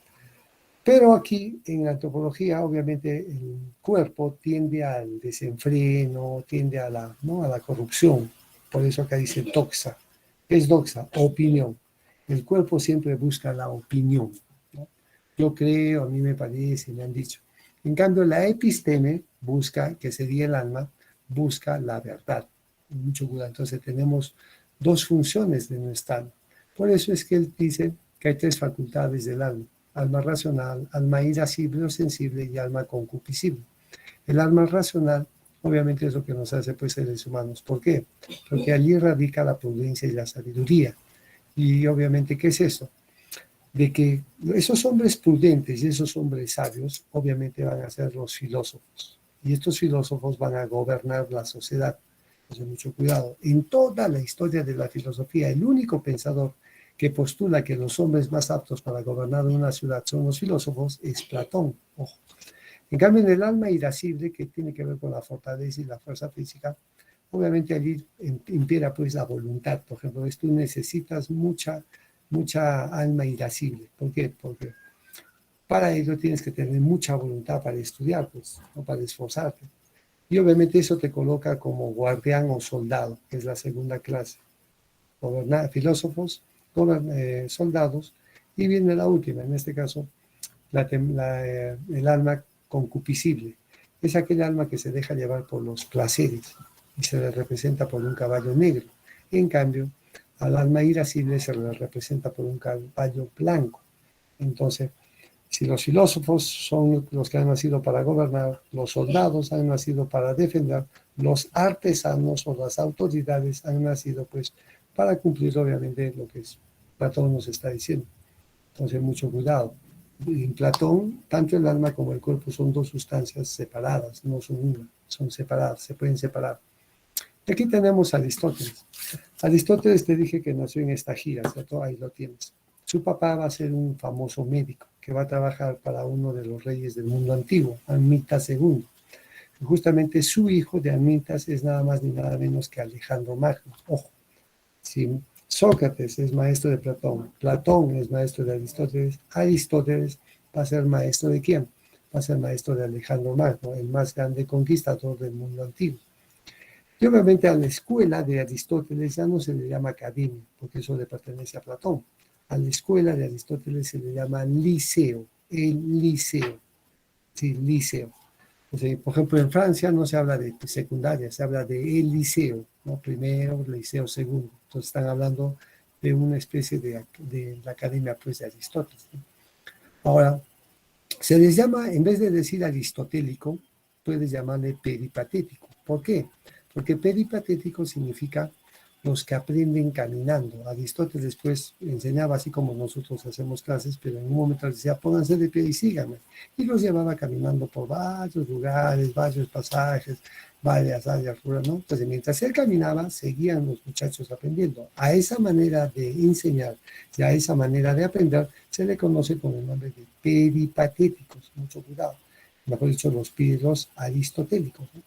Pero aquí, en la antropología, obviamente, el cuerpo tiende al desenfreno, tiende a la, ¿no? a la corrupción. Por eso acá dice doxa. ¿Qué es doxa? Opinión. El cuerpo siempre busca la opinión, ¿no? Yo creo, a mí me parece, me han dicho. En cambio, la episteme busca, que sería el alma, busca la verdad. Mucho cuidado. Entonces tenemos dos funciones de nuestra alma. Por eso es que él dice que hay tres facultades del alma: alma racional, alma irascible o sensible y alma concupiscible. El alma racional, obviamente, es lo que nos hace pues seres humanos. ¿Por qué? Porque allí radica la prudencia y la sabiduría. Y obviamente, ¿qué es eso? De que esos hombres prudentes y esos hombres sabios, obviamente van a ser los filósofos. Y estos filósofos van a gobernar la sociedad. Entonces, mucho cuidado. En toda la historia de la filosofía, el único pensador que postula que los hombres más aptos para gobernar una ciudad son los filósofos es Platón. Ojo. En cambio, en el alma irascible, que tiene que ver con la fortaleza y la fuerza física, obviamente allí impera pues la voluntad. Por ejemplo, tú necesitas mucha alma irascible. ¿Por qué? Porque para ello tienes que tener mucha voluntad para estudiar, pues, no para esforzarte. Y obviamente eso te coloca como guardián o soldado, que es la segunda clase. Filósofos, soldados, y viene la última, en este caso, el alma concupiscible. Es aquel alma que se deja llevar por los placeres y se le representa por un caballo negro. En cambio, al alma irascible se le representa por un caballo blanco. Entonces, si los filósofos son los que han nacido para gobernar, los soldados han nacido para defender, los artesanos o las autoridades han nacido pues para cumplir obviamente lo que Platón nos está diciendo. Entonces, mucho cuidado. En Platón, tanto el alma como el cuerpo son dos sustancias separadas, no son una, son separadas, se pueden separar. Y aquí tenemos a Aristóteles. Aristóteles te dije que nació en esta gira, ¿cierto? Ahí lo tienes. Su papá va a ser un famoso médico que va a trabajar para uno de los reyes del mundo antiguo, Amyntas II. Y justamente su hijo de Amyntas es nada más ni nada menos que Alejandro Magno. Ojo, si Sócrates es maestro de Platón, Platón es maestro de Aristóteles, Aristóteles va a ser maestro ¿de quién? Va a ser maestro de Alejandro Magno, el más grande conquistador del mundo antiguo. Y obviamente a la escuela de Aristóteles ya no se le llama academia, porque eso le pertenece a Platón. A la escuela de Aristóteles se le llama liceo, el liceo, sí, liceo. O sea, por ejemplo, en Francia no se habla de secundaria, se habla de el liceo, ¿no? Primero, liceo, segundo. Entonces están hablando de una especie de la academia pues, de Aristóteles, ¿no? Ahora, se les llama, en vez de decir aristotélico, puedes llamarle peripatético. ¿Por qué? Porque peripatético significa los que aprenden caminando. Aristóteles pues enseñaba así como nosotros hacemos clases, pero en un momento les decía, pónganse de pie y síganme. Y los llevaba caminando por varios lugares, varios pasajes, varias áreas rurales, ¿no? Entonces, mientras él caminaba, seguían los muchachos aprendiendo. A esa manera de enseñar y a esa manera de aprender se le conoce con el nombre de peripatéticos. Mucho cuidado. Mejor dicho, los piros aristotélicos, ¿no?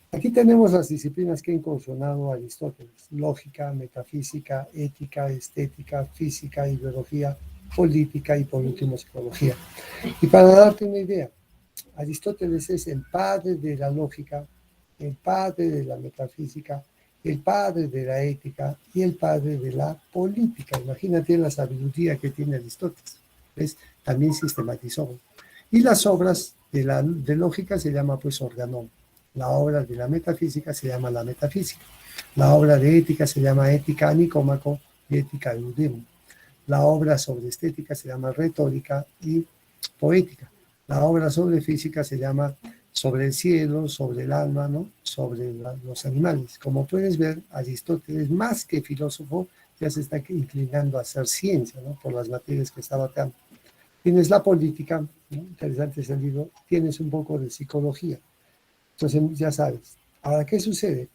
Aquí tenemos las disciplinas que ha incursionado Aristóteles: lógica, metafísica, ética, estética, física, ideología, política y por último psicología. Y para darte una idea, Aristóteles es el padre de la lógica, el padre de la metafísica, el padre de la ética y el padre de la política. Imagínate la sabiduría que tiene Aristóteles. ¿Ves? También sistematizó. Y las obras de lógica se llama pues organón. La obra de la metafísica se llama la metafísica. La obra de ética se llama ética nicómaco y ética eudemo. La obra sobre estética se llama retórica y poética. La obra sobre física se llama sobre el cielo, sobre el alma, ¿no? Sobre los animales. Como puedes ver, Aristóteles, más que filósofo, ya se está inclinando a hacer ciencia, ¿no? Por las materias que está abarcando. Tienes la política, ¿no? Interesante ese libro. Tienes un poco de psicología. Entonces, ya sabes. Ahora, ¿qué sucede?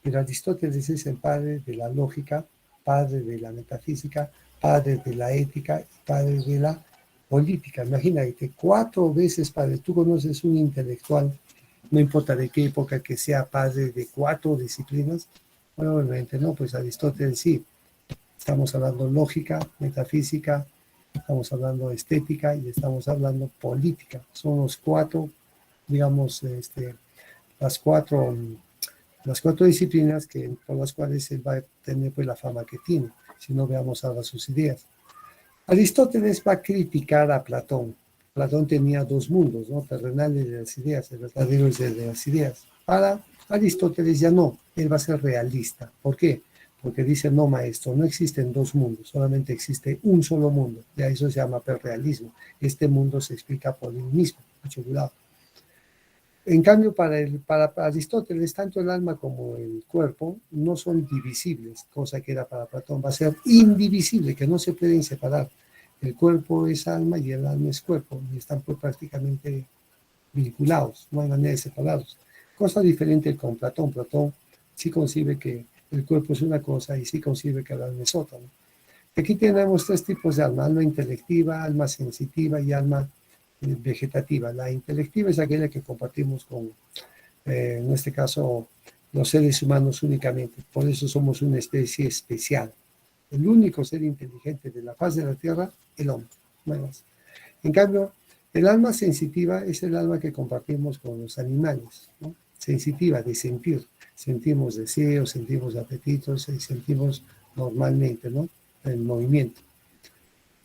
Pero Aristóteles es el padre de la lógica, padre de la metafísica, padre de la ética y padre de la política. Imagínate, 4 veces padre. Tú conoces un intelectual, no importa de qué época, que sea padre de 4 disciplinas. Bueno, obviamente no, pues Aristóteles sí. Estamos hablando lógica, metafísica, estamos hablando estética y estamos hablando política. Son los 4, digamos, las cuatro las 4 disciplinas por las cuales él va a tener pues, la fama que tiene, si no veamos ahora sus ideas. Aristóteles va a criticar a Platón. Platón tenía 2 mundos, ¿no? Terrenales de las ideas, el verdadero es el de las ideas. Para Aristóteles ya no, él va a ser realista. ¿Por qué? Porque dice, no maestro, no existen 2 mundos, solamente existe un solo mundo. Y a eso se llama perrealismo. Este mundo se explica por él mismo. Mucho cuidado. En cambio, para Aristóteles, tanto el alma como el cuerpo no son divisibles, cosa que era para Platón. Va a ser indivisible, que no se pueden separar. El cuerpo es alma y el alma es cuerpo, y están pues prácticamente vinculados, no hay manera de separarlos. Cosa diferente con Platón. Platón sí concibe que el cuerpo es una cosa y sí concibe que el alma es otra, ¿no? Aquí tenemos 3 tipos de alma: alma intelectiva, alma sensitiva y alma vegetativa. La intelectiva es aquella que compartimos con, en este caso, los seres humanos únicamente. Por eso somos una especie especial. El único ser inteligente de la faz de la Tierra, el hombre. No hay más. En cambio, el alma sensitiva es el alma que compartimos con los animales, ¿no? Sensitiva, de sentir. Sentimos deseos, sentimos apetitos y sentimos normalmente, ¿no? El movimiento.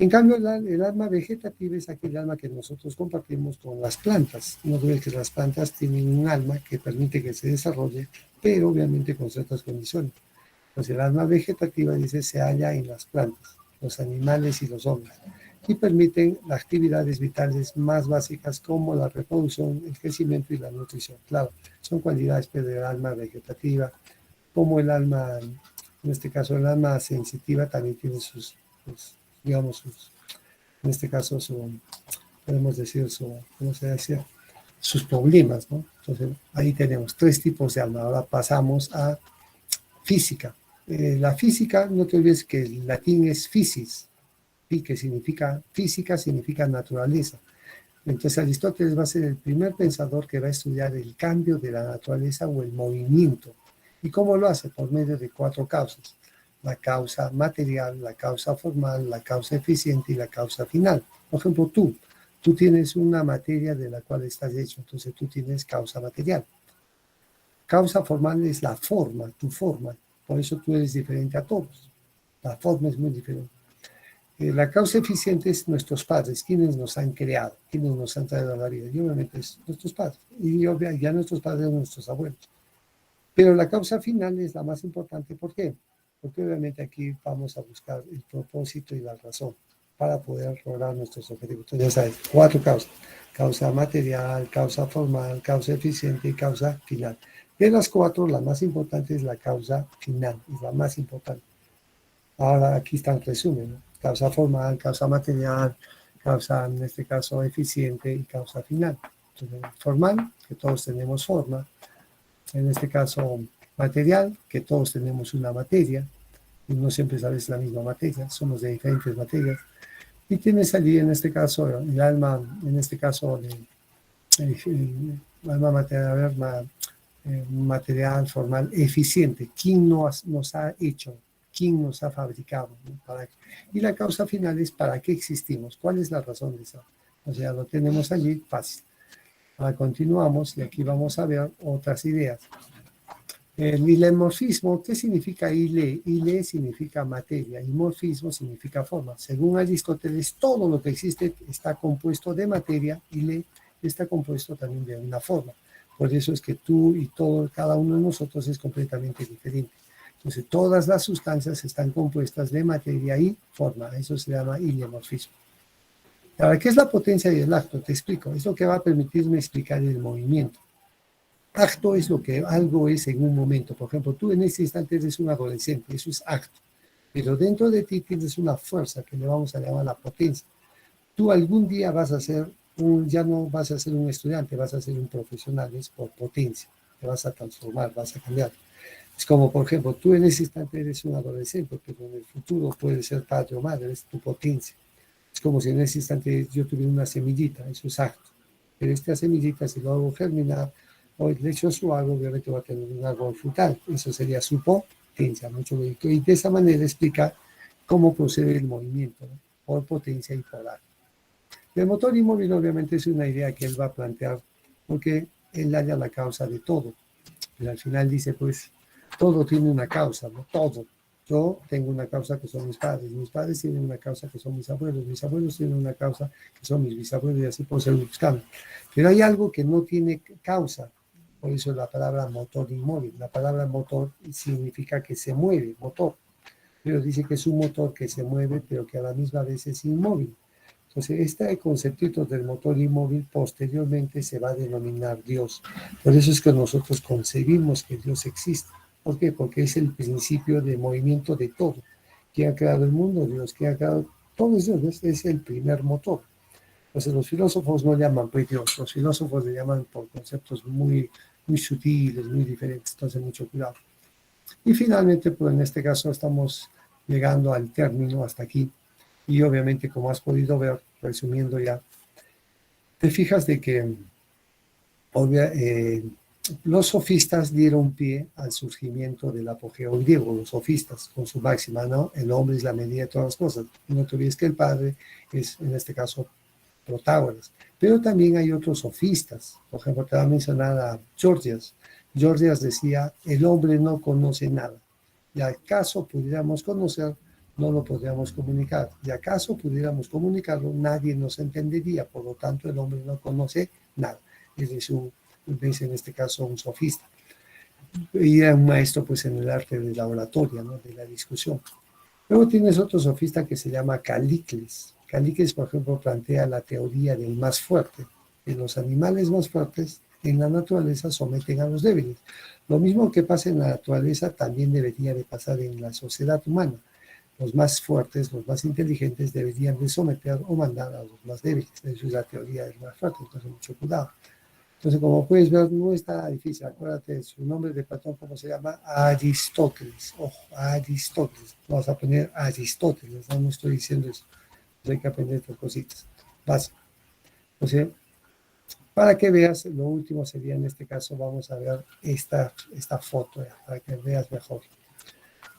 En cambio, el alma vegetativa es aquel alma que nosotros compartimos con las plantas. No ves que las plantas tienen un alma que permite que se desarrolle, pero obviamente con ciertas condiciones. Pues el alma vegetativa, dice, se halla en las plantas, los animales y los hombres, y permiten las actividades vitales más básicas como la reproducción, el crecimiento y la nutrición. Claro, son cualidades del alma vegetativa, como el alma, en este caso el alma sensitiva también tiene digamos, en este caso, podemos decir, ¿cómo se dice? Sus problemas, ¿no? Entonces, ahí tenemos 3 tipos de alma. Ahora pasamos a física. La física, no te olvides que el latín es physis, que significa física, significa naturaleza. Entonces, Aristóteles va a ser el primer pensador que va a estudiar el cambio de la naturaleza o el movimiento. ¿Y cómo lo hace? Por medio de 4 causas: la causa material, la causa formal, la causa eficiente y la causa final. Por ejemplo, tú tienes una materia de la cual estás hecho, entonces tú tienes causa material. Causa formal es la forma, tu forma, por eso tú eres diferente a todos. La forma es muy diferente. La causa eficiente es nuestros padres, quienes nos han creado, quienes nos han traído a la vida. Y obviamente es nuestros padres. Y ya nuestros padres son nuestros abuelos. Pero la causa final es la más importante. ¿Por qué? Porque obviamente aquí vamos a buscar el propósito y la razón para poder lograr nuestros objetivos. Entonces ya sabes, 4 causas: causa material, causa formal, causa eficiente y causa final. De las 4, la más importante es la causa final, es la más importante. Ahora aquí está el resumen, ¿no? Causa formal, causa material, causa en este caso eficiente y causa final. Entonces, formal, que todos tenemos forma; en este caso material, que todos tenemos una materia, y no siempre sabes la misma materia, somos de diferentes materias. Y tienes allí en este caso el alma, en este caso el alma material, material formal eficiente. ¿Quién nos ha hecho? ¿Quién nos ha fabricado? ¿No? Y la causa final es ¿para qué existimos? ¿Cuál es la razón de eso? O sea, lo tenemos allí fácil. Ahora continuamos y aquí vamos a ver otras ideas. El ilemorfismo, ¿qué significa ile? Ile significa materia y morfismo significa forma. Según Aristóteles, todo lo que existe está compuesto de materia, ile está compuesto también de una forma. Por eso es que tú y todo, cada uno de nosotros es completamente diferente. Entonces, todas las sustancias están compuestas de materia y forma. Eso se llama ilemorfismo. Ahora, ¿qué es la potencia del acto? Te explico. Es lo que va a permitirme explicar el movimiento. Acto es lo que algo es en un momento. Por ejemplo, tú en este instante eres un adolescente, eso es acto. Pero dentro de ti tienes una fuerza que le vamos a llamar la potencia. Tú algún día vas a ser ya no vas a ser un estudiante, vas a ser un profesional, es por potencia. Te vas a transformar, vas a cambiar. Es como, por ejemplo, tú en ese instante eres un adolescente, pero en el futuro puedes ser padre o madre, es tu potencia. Es como si en ese instante yo tuviera una semillita, eso es acto. Pero esta semillita, si lo hago germinar, o le echo su agua, obviamente va a tener un árbol frutal. Eso sería su potencia. Y de esa manera explica cómo procede el movimiento, ¿no? Por potencia y por agua. El motor inmóvil obviamente es una idea que él va a plantear porque él halla la causa de todo. Pero al final dice, pues, todo tiene una causa, ¿no? Todo. Yo tengo una causa que son mis padres tienen una causa que son mis abuelos tienen una causa que son mis bisabuelos y así por ser buscando. Pero hay algo que no tiene causa, por eso la palabra motor inmóvil. La palabra motor significa que se mueve, motor. Pero dice que es un motor que se mueve, pero que a la misma vez es inmóvil. Entonces, este conceptito del motor inmóvil posteriormente se va a denominar Dios. Por eso es que nosotros concebimos que Dios existe. ¿Por qué? Porque es el principio de movimiento de todo. ¿Quién ha creado el mundo? Dios. ¿Quién ha creado todo? Es Dios. Es el primer motor. Entonces, los filósofos no llaman pues Dios. Los filósofos le llaman por conceptos muy, muy sutiles, muy diferentes. Entonces, mucho cuidado. Y finalmente, pues en este caso estamos llegando al término hasta aquí. Y obviamente, como has podido ver, resumiendo ya, te fijas de que los sofistas dieron pie al surgimiento del apogeo griego, los sofistas, con su máxima, ¿no? El hombre es la medida de todas las cosas. Y no te olvides que el padre es, en este caso, Protágoras. Pero también hay otros sofistas. Por ejemplo, te voy a mencionar a Gorgias. Gorgias decía, el hombre no conoce nada. Y acaso pudiéramos conocer, no lo podríamos comunicar. Y acaso pudiéramos comunicarlo, nadie nos entendería. Por lo tanto, el hombre no conoce nada. Él es en este caso un sofista. Y era un maestro pues en el arte de la oratoria, ¿no? De la discusión. Luego tienes otro sofista que se llama Calicles. Calicles, por ejemplo, plantea la teoría del más fuerte, que los animales más fuertes en la naturaleza someten a los débiles. Lo mismo que pasa en la naturaleza también debería de pasar en la sociedad humana. Los más fuertes, los más inteligentes deberían de someter o mandar a los más débiles. Esa es la teoría del más fuerte, entonces mucho cuidado. Entonces, como puedes ver, no está difícil. Acuérdate, su nombre de Platón, ¿cómo se llama? Aristóteles. Ojo, Aristóteles. Vamos a poner Aristóteles, no estoy diciendo eso. Pues hay que aprender estas cositas básicas. Entonces, para que veas, lo último sería en este caso, vamos a ver esta foto, para que veas mejor.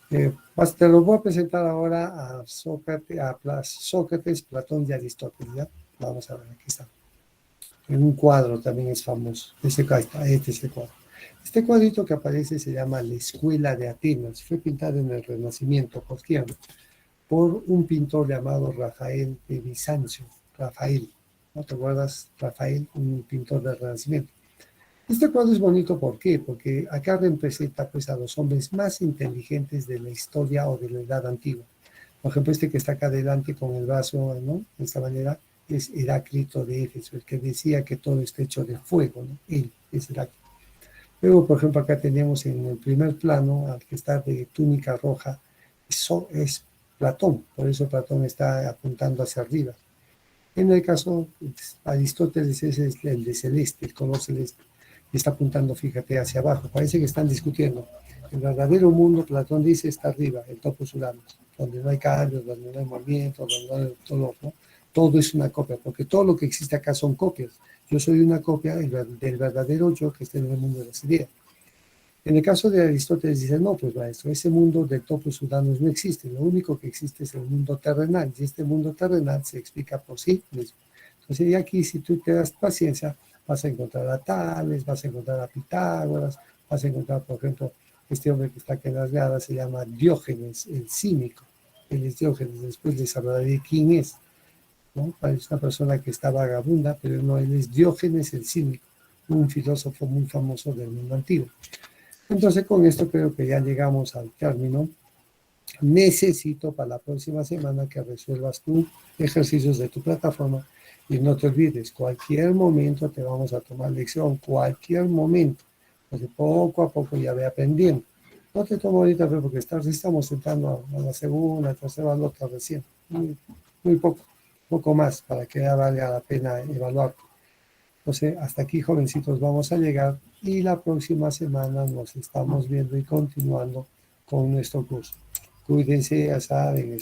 Te lo voy a presentar ahora a Sócrates, Platón y Aristóteles. ¿Ya? Vamos a ver, aquí está. En un cuadro también es famoso. Este es el cuadro. Este cuadrito que aparece se llama La Escuela de Atenas. Fue pintado en el Renacimiento, ¿por quién? Por un pintor llamado Rafael de Bizancio. Rafael, ¿no te acuerdas? Rafael, un pintor del Renacimiento. Este cuadro es bonito, ¿por qué? Porque acá representa pues a los hombres más inteligentes de la historia o de la edad antigua. Por ejemplo, este que está acá adelante con el brazo, ¿no? De esta manera, es Heráclito de Éfeso, el que decía que todo está hecho de fuego, ¿no? Él es Heráclito. Luego, por ejemplo, acá tenemos en el primer plano, al que está de túnica roja, eso es Platón, por eso Platón está apuntando hacia arriba. En el caso, Aristóteles es el de celeste, el color celeste, y está apuntando, fíjate, hacia abajo. Parece que están discutiendo. El verdadero mundo, Platón dice, está arriba, el topos Uranus, donde no hay cambios, donde no hay movimiento, donde no hay dolor, ¿no? Todo es una copia, porque todo lo que existe acá son copias. Yo soy una copia del verdadero yo que está en el mundo de las ideas. En el caso de Aristóteles dice, no, pues maestro, ese mundo de topos Uranus no existe, lo único que existe es el mundo terrenal, y este mundo terrenal se explica por sí mismo. Entonces, y aquí, si tú te das paciencia, vas a encontrar a Tales, vas a encontrar a Pitágoras, vas a encontrar, por ejemplo, este hombre que está aquí en las gradas, se llama Diógenes, el cínico. Él es Diógenes, después les hablaré de quién es, ¿no? Es una persona que está vagabunda, pero no, él es Diógenes el cínico, un filósofo muy famoso del mundo antiguo. Entonces, con esto creo que ya llegamos al término. Necesito para la próxima semana que resuelvas tus ejercicios de tu plataforma y no te olvides, cualquier momento te vamos a tomar lección, cualquier momento. Entonces, poco a poco ya ve aprendiendo. No te tomo ahorita porque estamos entrando a la segunda, tercera nota recién. Muy poco más para que ya valga la pena evaluar. Entonces, hasta aquí, jovencitos, vamos a llegar y la próxima semana nos estamos viendo y continuando con nuestro curso. Cuídense, ya saben.